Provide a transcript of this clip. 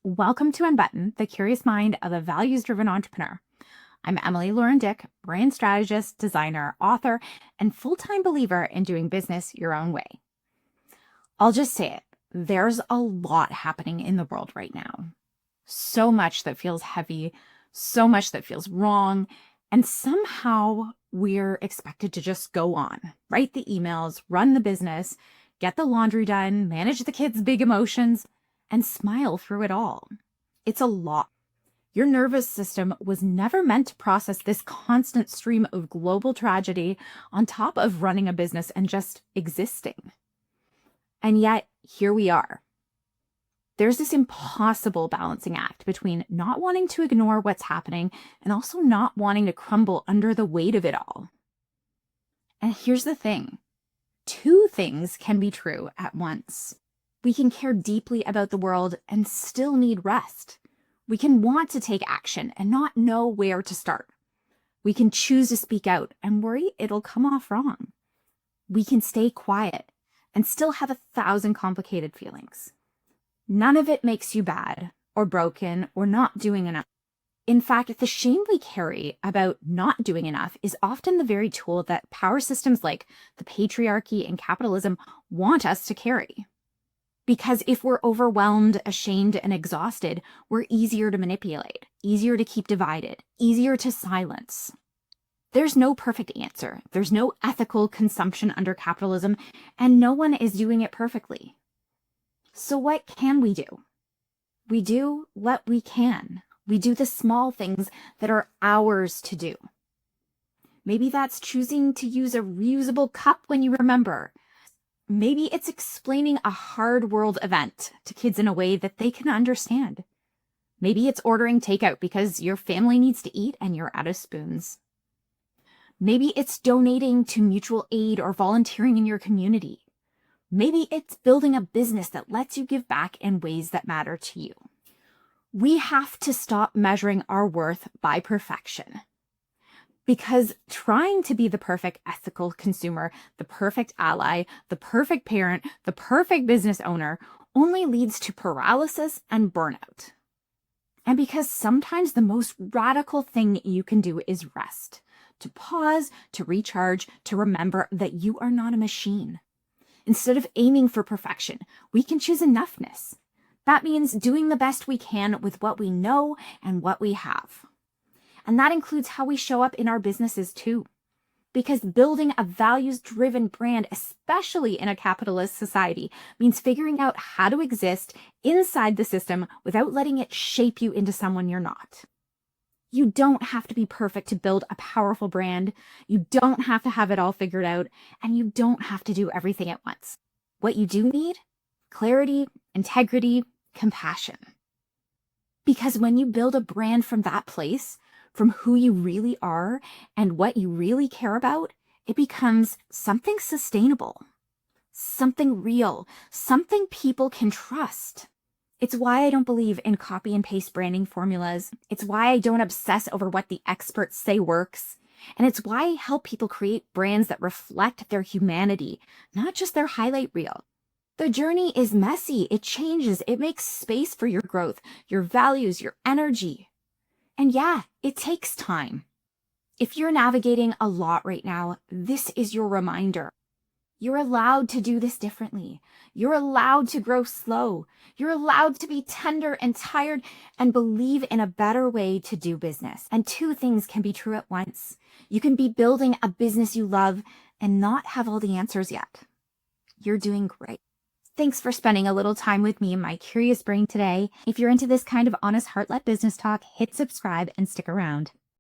Welcome to Unbutton, the curious mind of a values-driven entrepreneur. I'm Emily Lauren Dick, brand strategist, designer, author, and full-time believer in doing business your own way. I'll just say it, there's a lot happening in the world right now. So much that feels heavy, so much that feels wrong, and somehow we're expected to just go on, write the emails, run the business, get the laundry done, manage the kids' big emotions, and smile through it all. It's a lot. Your nervous system was never meant to process this constant stream of global tragedy on top of running a business and just existing. And yet, here we are. There's this impossible balancing act between not wanting to ignore what's happening and also not wanting to crumble under the weight of it all. And here's the thing. Two things can be true at once. We can care deeply about the world and still need rest. We can want to take action and not know where to start. We can choose to speak out and worry it'll come off wrong. We can stay quiet and still have 1,000 complicated feelings. None of it makes you bad or broken or not doing enough. In fact, the shame we carry about not doing enough is often the very tool that power systems like the patriarchy and capitalism want us to carry. Because if we're overwhelmed, ashamed, and exhausted, we're easier to manipulate, easier to keep divided, easier to silence. There's no perfect answer. There's no ethical consumption under capitalism, and no one is doing it perfectly. So what can we do? We do what we can. We do the small things that are ours to do. Maybe that's choosing to use a reusable cup when you remember. Maybe it's explaining a hard world event to kids in a way that they can understand. Maybe it's ordering takeout because your family needs to eat and you're out of spoons. Maybe it's donating to mutual aid or volunteering in your community. Maybe it's building a business that lets you give back in ways that matter to you. We have to stop measuring our worth by perfection. Because trying to be the perfect ethical consumer, the perfect ally, the perfect parent, the perfect business owner only leads to paralysis and burnout. And because sometimes the most radical thing you can do is rest, to pause, to recharge, to remember that you are not a machine. Instead of aiming for perfection, we can choose enoughness. That means doing the best we can with what we know and what we have. And that includes how we show up in our businesses too. Because building a values-driven brand, especially in a capitalist society, means figuring out how to exist inside the system without letting it shape you into someone you're not. You don't have to be perfect to build a powerful brand. You don't have to have it all figured out, and you don't have to do everything at once. What you do need? Clarity, integrity, compassion. Because when you build a brand from that place, from who you really are and what you really care about, it becomes something sustainable, something real, something people can trust. It's why I don't believe in copy and paste branding formulas. It's why I don't obsess over what the experts say works. And it's why I help people create brands that reflect their humanity, not just their highlight reel. The journey is messy. It changes. It makes space for your growth, your values, your energy. And yeah, it takes time. If you're navigating a lot right now, this is your reminder. You're allowed to do this differently. You're allowed to grow slow. You're allowed to be tender and tired and believe in a better way to do business. And two things can be true at once. You can be building a business you love and not have all the answers yet. You're doing great. Thanks for spending a little time with me in my curious brain today. If you're into this kind of honest heart-led business talk, hit subscribe and stick around.